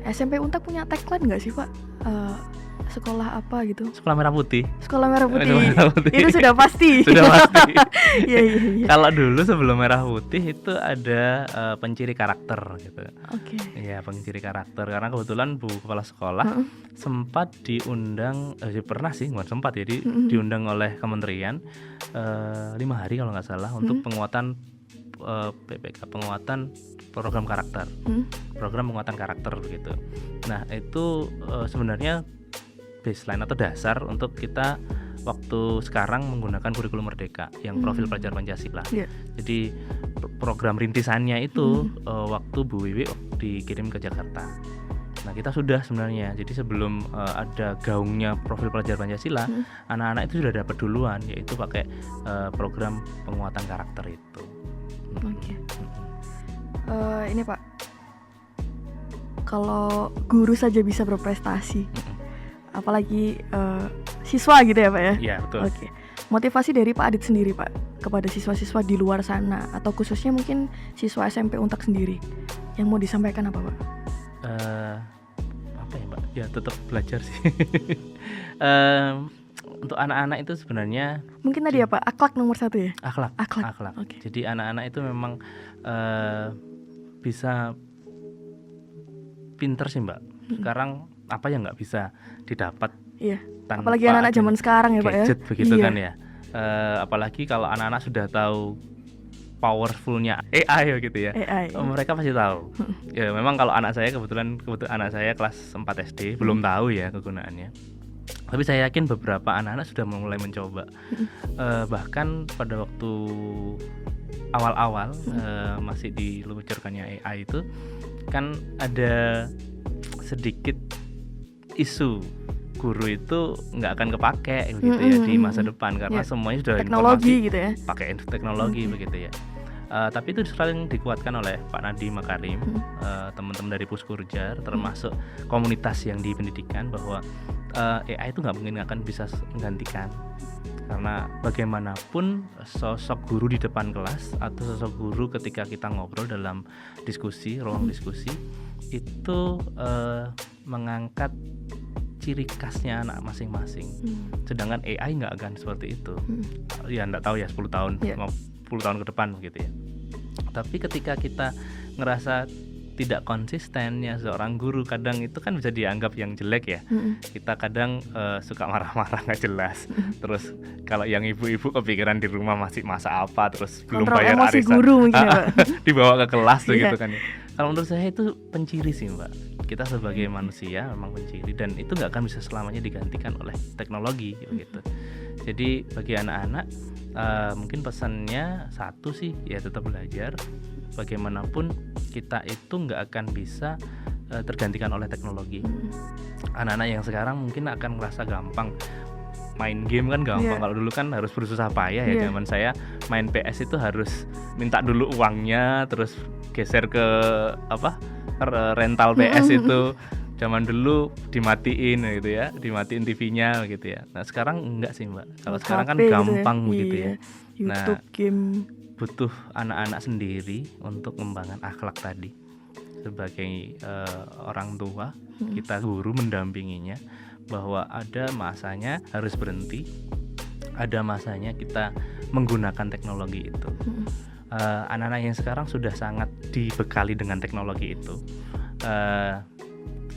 SMP Untak punya tagline nggak sih Pak? Sekolah apa gitu? Sekolah Merah Putih. Sekolah Merah Putih. Merah Putih. Itu sudah pasti. Sudah pasti. Iya. Kalau dulu sebelum Merah Putih itu ada penciri karakter gitu. Oke. Iya, penciri karakter. Karena kebetulan Bu Kepala Sekolah sempat diundang, pernah sih, bukan sempat ya, diundang oleh kementerian 5 hari kalau nggak salah untuk penguatan PPK, penguatan program karakter, program penguatan karakter begitu. Nah itu sebenarnya baseline atau dasar untuk kita waktu sekarang menggunakan kurikulum Merdeka yang profil pelajar Pancasila. Jadi program rintisannya itu waktu Bu Wiwi dikirim ke Jakarta. Nah kita sudah sebenarnya, jadi sebelum ada gaungnya profil pelajar Pancasila, anak-anak itu sudah dapat duluan, yaitu pakai program penguatan karakter itu. Oke. Ini Pak, kalau guru saja bisa berprestasi, apalagi siswa gitu ya Pak ya? Iya betul. Oke. Motivasi dari Pak Adit sendiri Pak kepada siswa-siswa di luar sana, atau khususnya mungkin siswa SMP Untak sendiri, yang mau disampaikan apa Pak? Apa ya Mbak? Ya tetap belajar sih. Untuk anak-anak itu sebenarnya mungkin tadi ya Pak, akhlak nomor 1 ya? Akhlak. Okay. Jadi anak-anak itu memang bisa pinter sih Mbak. Sekarang apa yang nggak bisa didapat? Iya. Apalagi anak-anak zaman sekarang ya Pak ya. Gadget begitu kan ya. Apalagi kalau anak-anak sudah tahu powerfulnya AI gitu ya. Mereka pasti tahu. Ya memang kalau anak saya kebetulan anak saya kelas 4 SD belum tahu ya kegunaannya. Tapi saya yakin beberapa anak-anak sudah mulai mencoba. Bahkan pada waktu awal-awal masih diluncurkannya AI itu kan ada sedikit isu guru itu nggak akan kepake begitu ya di masa depan karena semuanya sudah teknologi gitu ya, pakai teknologi begitu ya. Tapi itu sering dikuatkan oleh Pak Nadiem Makarim, teman-teman dari Puskurjar, termasuk komunitas yang di pendidikan, bahwa AI itu nggak mungkin akan bisa menggantikan, karena bagaimanapun sosok guru di depan kelas atau sosok guru ketika kita ngobrol dalam diskusi, ruang diskusi itu mengangkat ciri khasnya anak masing-masing. Sedangkan AI nggak akan seperti itu. Ya nggak tahu ya 10 tahun 10 tahun ke depan gitu ya. Tapi ketika kita ngerasa tidak konsistennya seorang guru, kadang itu kan bisa dianggap yang jelek ya. Kita kadang suka marah-marah nggak jelas. Terus kalau yang ibu-ibu kepikiran di rumah masih masak apa, terus belum bayar arisan, guru mungkin ya, dibawa ke kelas tuh gitu kan ya. Kalau menurut saya itu penciri sih Mbak. Kita sebagai manusia memang penciri, dan itu nggak akan bisa selamanya digantikan oleh teknologi gitu. Jadi bagi anak-anak mungkin pesannya satu sih, ya tetap belajar. Bagaimanapun kita itu nggak akan bisa tergantikan oleh teknologi. Anak-anak yang sekarang mungkin akan merasa gampang main game kan gampang. Kalau dulu kan harus bersusah payah ya. Zaman saya main PS itu harus minta dulu uangnya, terus geser ke rental PS itu. Zaman dulu dimatiin gitu ya, dimatiin TV-nya gitu ya. Nah sekarang enggak sih Mbak. Kalau sekarang kan gampang gitu ya. YouTube, game. Butuh anak-anak sendiri untuk mengembangkan akhlak tadi. Sebagai orang tua, kita guru mendampinginya, bahwa ada masanya harus berhenti, ada masanya kita menggunakan teknologi itu. Anak-anak yang sekarang sudah sangat dibekali dengan teknologi itu.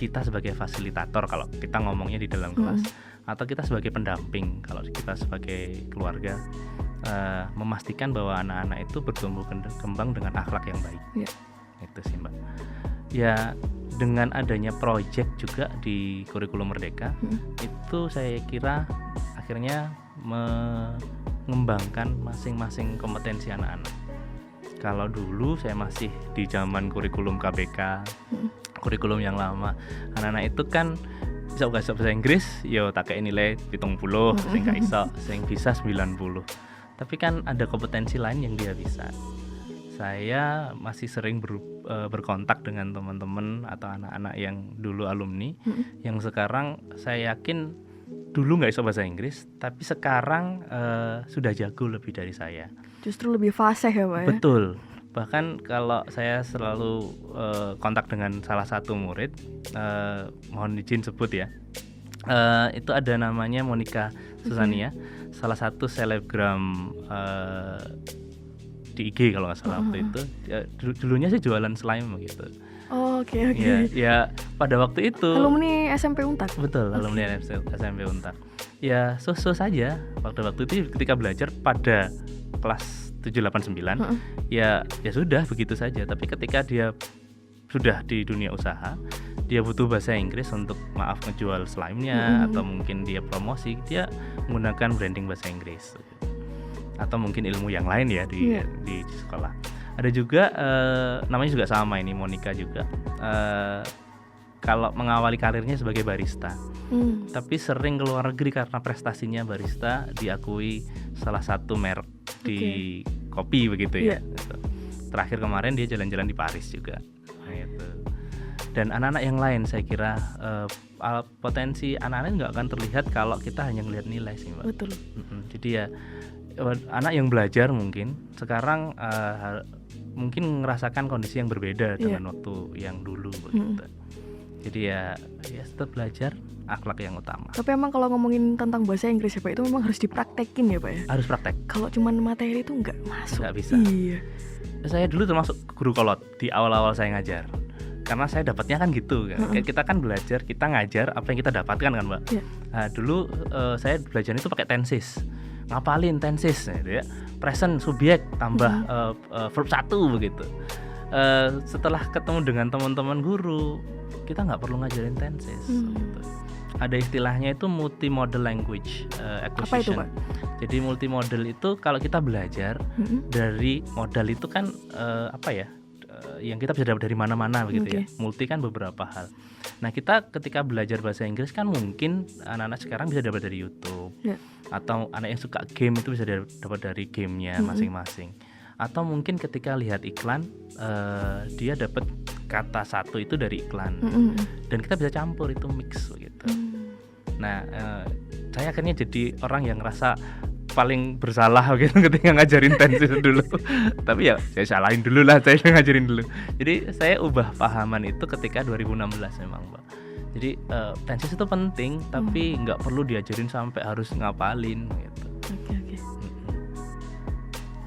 Kita sebagai fasilitator kalau kita ngomongnya di dalam kelas, atau kita sebagai pendamping kalau kita sebagai keluarga, memastikan bahwa anak-anak itu bertumbuh kembang dengan akhlak yang baik. Itu sih Mbak. Ya dengan adanya proyek juga di kurikulum Merdeka, itu saya kira akhirnya mengembangkan masing-masing kompetensi anak-anak. Kalau dulu saya masih di zaman kurikulum KBK, kurikulum yang lama, anak-anak itu kan bisa bahasa Inggris, yo tak kayak nilai 70, sing gak iso, sing bisa 90. Tapi kan ada kompetensi lain yang dia bisa. Saya masih sering berkontak dengan teman-teman atau anak-anak yang dulu alumni, yang sekarang saya yakin dulu nggak iso bahasa Inggris, tapi sekarang sudah jago lebih dari saya. Justru lebih fasih ya Pak ya? Betul. Bahkan kalau saya selalu kontak dengan salah satu murid, mohon izin sebut ya, itu ada namanya Monica Susania, salah satu selebgram di IG kalau nggak salah waktu itu. Dulunya sih jualan slime gitu. Oh, oke. Ya pada waktu itu Alumni SMP Untak. betul, alumni SMP Untak. Ya so-so saja pada waktu itu ketika belajar pada kelas 7, 8, 9 ya sudah begitu saja. Tapi ketika dia sudah di dunia usaha, dia butuh bahasa Inggris untuk ngejual slime-nya atau mungkin dia promosi, dia menggunakan branding bahasa Inggris atau mungkin ilmu yang lain ya di sekolah. Ada juga namanya juga sama ini, Monica juga, kalau mengawali karirnya sebagai barista, tapi sering ke luar negeri karena prestasinya barista diakui salah satu merek di kopi begitu ya. Gitu. Terakhir kemarin dia jalan-jalan di Paris juga. Gitu. Dan anak-anak yang lain saya kira potensi anak-anak nggak akan terlihat kalau kita hanya melihat nilai sih, Mbak. Betul. Jadi ya anak yang belajar mungkin sekarang mungkin merasakan kondisi yang berbeda dengan waktu yang dulu begitu. Jadi ya tetap belajar, akhlak yang utama. Tapi emang kalau ngomongin tentang bahasa Inggris ya Pak, itu memang harus dipraktekin ya Pak ya? Harus praktek. Kalau cuman materi itu nggak masuk. Nggak bisa. Iya. Saya dulu termasuk guru kolot di awal-awal saya ngajar. Karena saya dapatnya kan gitu kan. Kita kan belajar, kita ngajar apa yang kita dapatkan kan Mbak. Nah, dulu saya belajar itu pakai tenses. Ngapalin tenses gitu ya. Present, subjek, tambah verb 1 begitu. Setelah ketemu dengan teman-teman guru, kita nggak perlu ngajarin tenses gitu. Ada istilahnya itu multimodal language acquisition. Apa itu Pak? Jadi multimodal itu kalau kita belajar dari modal itu kan yang kita bisa dapat dari mana-mana begitu ya. Multi kan beberapa hal. Nah kita ketika belajar bahasa Inggris kan mungkin anak-anak sekarang bisa dapat dari YouTube, atau anak yang suka game itu bisa dapat dari gamenya masing-masing. Atau mungkin ketika lihat iklan, dia dapat kata satu itu dari iklan, dan kita bisa campur itu mix begitu. Nah, saya akhirnya jadi orang yang ngerasa paling bersalah gitu ketika ngajarin tenses dulu. Tapi ya saya salahin dulu lah, saya ngajarin dulu. Jadi saya ubah pahaman itu ketika 2016 memang Mbak. Jadi tenses itu penting, tapi nggak perlu diajarin sampai harus ngapalin gitu. Oke.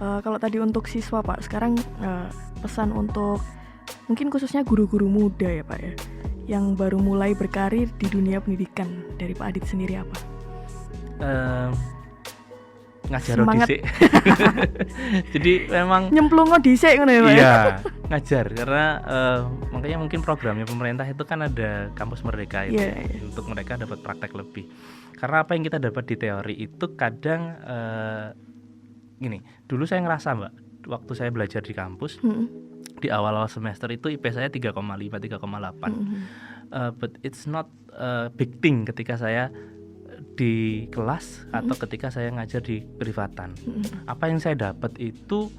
Kalau tadi untuk siswa Pak, sekarang pesan untuk mungkin khususnya guru-guru muda ya Pak ya, yang baru mulai berkarir di dunia pendidikan, dari Pak Adit sendiri apa? Ngajar dhisik. Jadi memang nyemplungo dhisik ngono ya Pak. Iya, ngajar karena makanya mungkin programnya pemerintah itu kan ada kampus merdeka itu untuk mereka dapat praktek lebih. Karena apa yang kita dapat di teori itu kadang gini, dulu saya ngerasa Mbak, waktu saya belajar di kampus di awal-awal semester itu IP saya 3,5, 3,8. But it's not a big thing ketika saya di kelas atau ketika saya ngajar di privatan. Apa yang saya dapat itu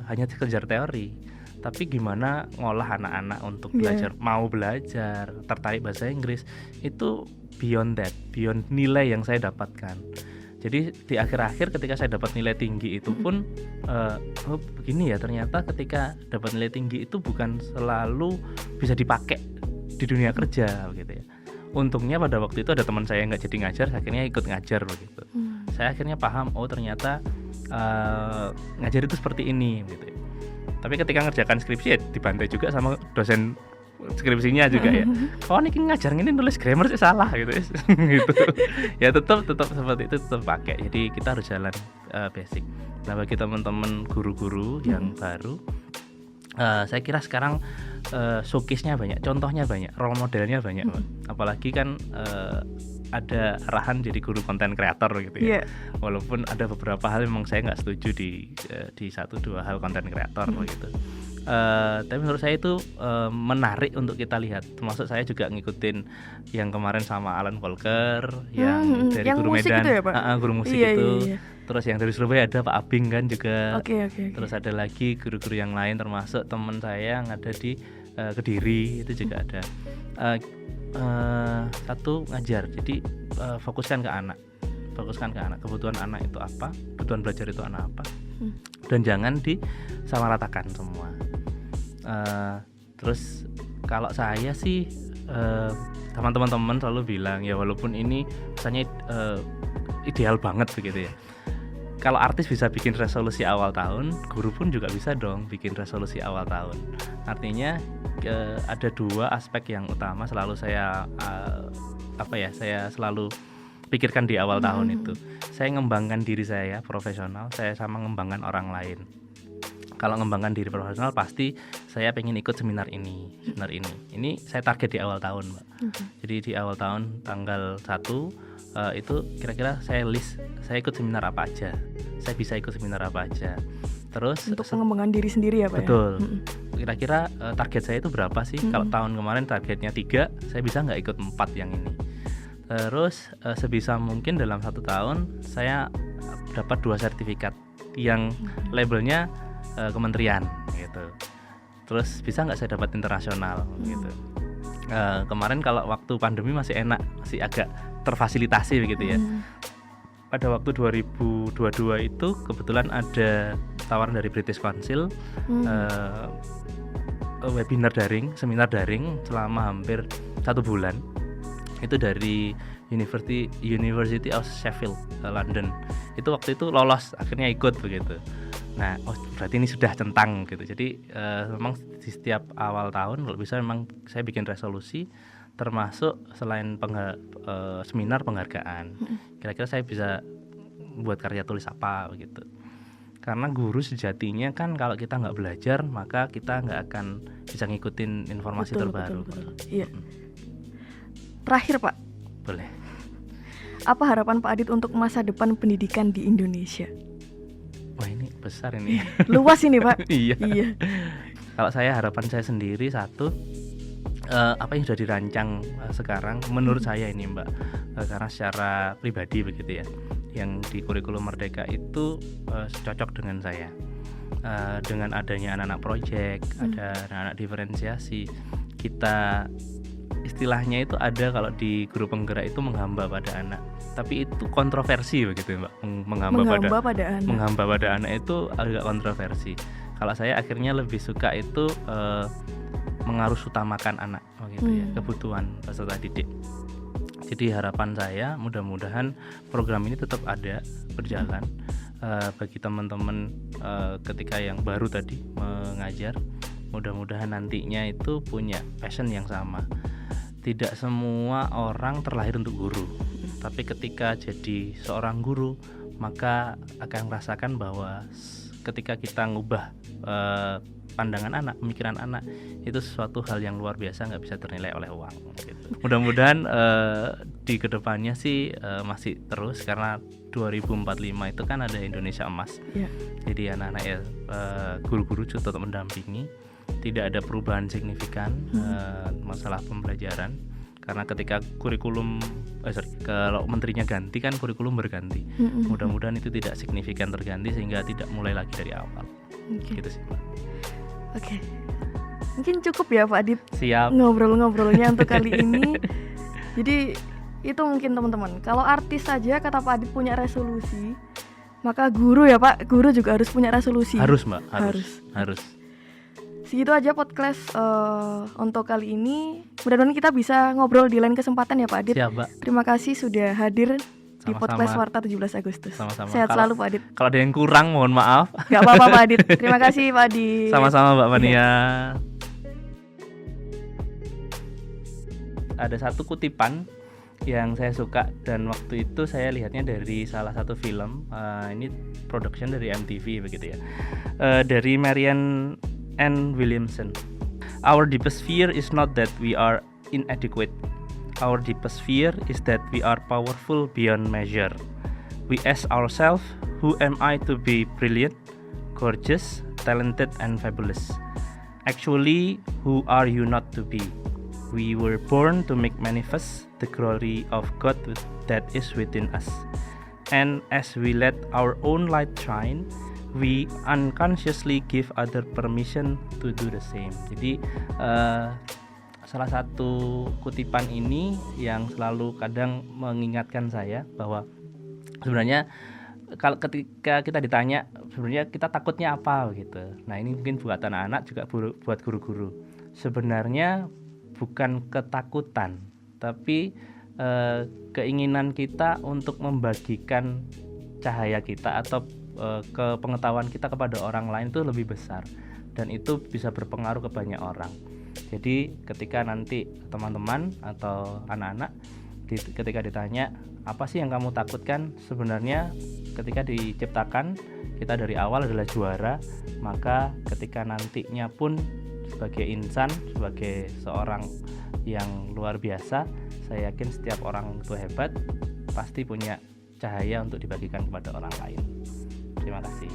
hanya sekedar teori, tapi gimana ngolah anak-anak untuk belajar, mau belajar, tertarik bahasa Inggris, itu beyond that, beyond nilai yang saya dapatkan. Jadi di akhir-akhir ketika saya dapat nilai tinggi itu pun begini ya, ternyata ketika dapat nilai tinggi itu bukan selalu bisa dipakai di dunia kerja gitu ya. Untungnya pada waktu itu ada teman saya yang nggak jadi ngajar, akhirnya ikut ngajar begitu. Saya akhirnya paham, oh ternyata ngajar itu seperti ini gitu. Tapi ketika ngerjakan skripsi ya dibantai juga sama dosen skripsinya juga ya. Oh ini ngajar ini nulis grammar sih salah gitu. Gitu. Ya tetap seperti itu, tetap pakai. Jadi kita harus jalan basic. Nah bagi teman-teman guru-guru yang baru, saya kira sekarang showcase-nya banyak, contohnya banyak, role modelnya banyak, apalagi kan ada arahan jadi guru konten kreator gitu ya. Walaupun ada beberapa hal memang saya nggak setuju di 1-2 hal konten kreator gitu. Tapi menurut saya itu menarik untuk kita lihat. Termasuk saya juga ngikutin yang kemarin sama Alan Walker, yang dari yang guru Medan, itu ya, Pak? Guru musik itu. Terus yang dari Surabaya ada Pak Abing kan juga. Oke. Terus ada lagi guru-guru yang lain, termasuk teman saya yang ada di Kediri itu juga ada. Satu ngajar, jadi fokuskan ke anak, kebutuhan anak itu apa, kebutuhan belajar itu anak apa, dan jangan disamaratakan semua. Terus kalau saya sih sama teman-teman selalu bilang ya, walaupun ini misalnya ideal banget begitu ya, kalau artis bisa bikin resolusi awal tahun, guru pun juga bisa dong bikin resolusi awal tahun. Artinya ada dua aspek yang utama selalu saya saya selalu pikirkan di awal tahun itu. Saya ngembangkan diri saya profesional, saya sama ngembangkan orang lain. Kalau ngembangkan diri profesional pasti saya pengen ikut seminar ini. Ini saya target di awal tahun, Mbak. Jadi di awal tahun tanggal 1 itu kira-kira saya list saya ikut seminar apa aja. Saya bisa ikut seminar apa aja. Terus untuk pengembangan diri sendiri ya, Pak. Betul. Kira-kira target saya itu berapa sih? Kalau tahun kemarin targetnya 3, saya bisa nggak ikut 4 yang ini. Terus sebisa mungkin dalam 1 tahun saya dapat 2 sertifikat yang labelnya kementerian gitu. Terus bisa nggak saya dapat internasional gitu. Kemarin kalau waktu pandemi masih enak, masih agak terfasilitasi begitu ya. Pada waktu 2022 itu kebetulan ada tawaran dari British Council, webinar daring, seminar daring selama hampir 1 bulan. Itu dari University of Sheffield, London. Itu waktu itu lolos, akhirnya ikut begitu. Nah, berarti ini sudah centang gitu. Jadi memang di setiap awal tahun kalau bisa memang saya bikin resolusi, termasuk selain seminar penghargaan. Kira-kira saya bisa buat karya tulis apa begitu. Karena guru sejatinya kan kalau kita nggak belajar maka kita nggak akan bisa ngikutin informasi terbaru. Betul. Iya. Terakhir, Pak. Boleh. Apa harapan Pak Adit untuk masa depan pendidikan di Indonesia? Wah, ini besar ini. Luas ini, Pak. Iya. Kalau saya harapan saya sendiri satu, apa yang sudah dirancang sekarang menurut saya ini, Mbak, karena secara pribadi begitu ya, yang di kurikulum Merdeka itu cocok dengan saya. Dengan adanya anak-anak project, ada anak-anak diferensiasi, kita istilahnya itu ada kalau di guru penggerak itu menghamba pada anak, tapi itu kontroversi begitu Mbak. Menghamba pada anak itu agak kontroversi. Kalau saya akhirnya lebih suka itu mengarus utamakan anak gitu ya, kebutuhan peserta didik. Jadi harapan saya mudah-mudahan program ini tetap ada berjalan bagi teman-teman ketika yang baru tadi mengajar, mudah-mudahan nantinya itu punya passion yang sama. Tidak semua orang terlahir untuk guru, tapi ketika jadi seorang guru maka akan merasakan bahwa ketika kita ngubah pandangan anak, pemikiran anak, itu sesuatu hal yang luar biasa, nggak bisa ternilai oleh uang gitu. Mudah-mudahan di kedepannya sih masih terus, karena 2045 itu kan ada Indonesia Emas. Jadi anak-anak ya guru-guru tetap mendampingi, tidak ada perubahan signifikan masalah pembelajaran, karena ketika kurikulum kalau menterinya ganti kan kurikulum berganti. Mudah-mudahan itu tidak signifikan terganti sehingga tidak mulai lagi dari awal. Gitu sih, Pak. Oke. Mungkin cukup ya Pak Adit. Siap. Ngobrol-ngobrolnya untuk kali ini. Jadi itu mungkin teman-teman. Kalau artis saja kata Pak Adit punya resolusi, maka guru ya Pak, guru juga harus punya resolusi. Harus Mbak, harus. Segitu aja podcast untuk kali ini. Mudah-mudahan kita bisa ngobrol di lain kesempatan ya Pak Adit. Siap, Mbak. Terima kasih sudah hadir di Sama-sama. podcast Warta 17 Agustus. Sama-sama. Sehat selalu Pak Adit. Kalau ada yang kurang mohon maaf. Gak apa-apa Pak Adit. Terima kasih Pak Adit. Sama-sama Mbak Mania. Ada satu kutipan yang saya suka dan waktu itu saya lihatnya dari salah satu film, ini production dari MTV begitu ya, dari Marianne Anne Williamson. Our deepest fear is not that we are inadequate. Our deepest fear is that we are powerful beyond measure. We ask ourselves, who am I to be brilliant, gorgeous, talented and fabulous? Actually, who are you not to be? We were born to make manifest the glory of God that is within us. And as we let our own light shine, we unconsciously give other permission to do the same. Jadi salah satu kutipan ini yang selalu kadang mengingatkan saya bahwa sebenarnya kalau ketika kita ditanya sebenarnya kita takutnya apa gitu. Nah ini mungkin buat anak-anak juga buat guru-guru. Sebenarnya bukan ketakutan, tapi keinginan kita untuk membagikan cahaya kita atau kepengetahuan kita kepada orang lain itu lebih besar, dan itu bisa berpengaruh ke banyak orang. Jadi ketika nanti teman-teman atau anak-anak ketika ditanya apa sih yang kamu takutkan, sebenarnya ketika diciptakan kita dari awal adalah juara, maka ketika nantinya pun sebagai insan, sebagai seorang yang luar biasa, saya yakin setiap orang itu hebat, pasti punya cahaya untuk dibagikan kepada orang lain. Terima kasih.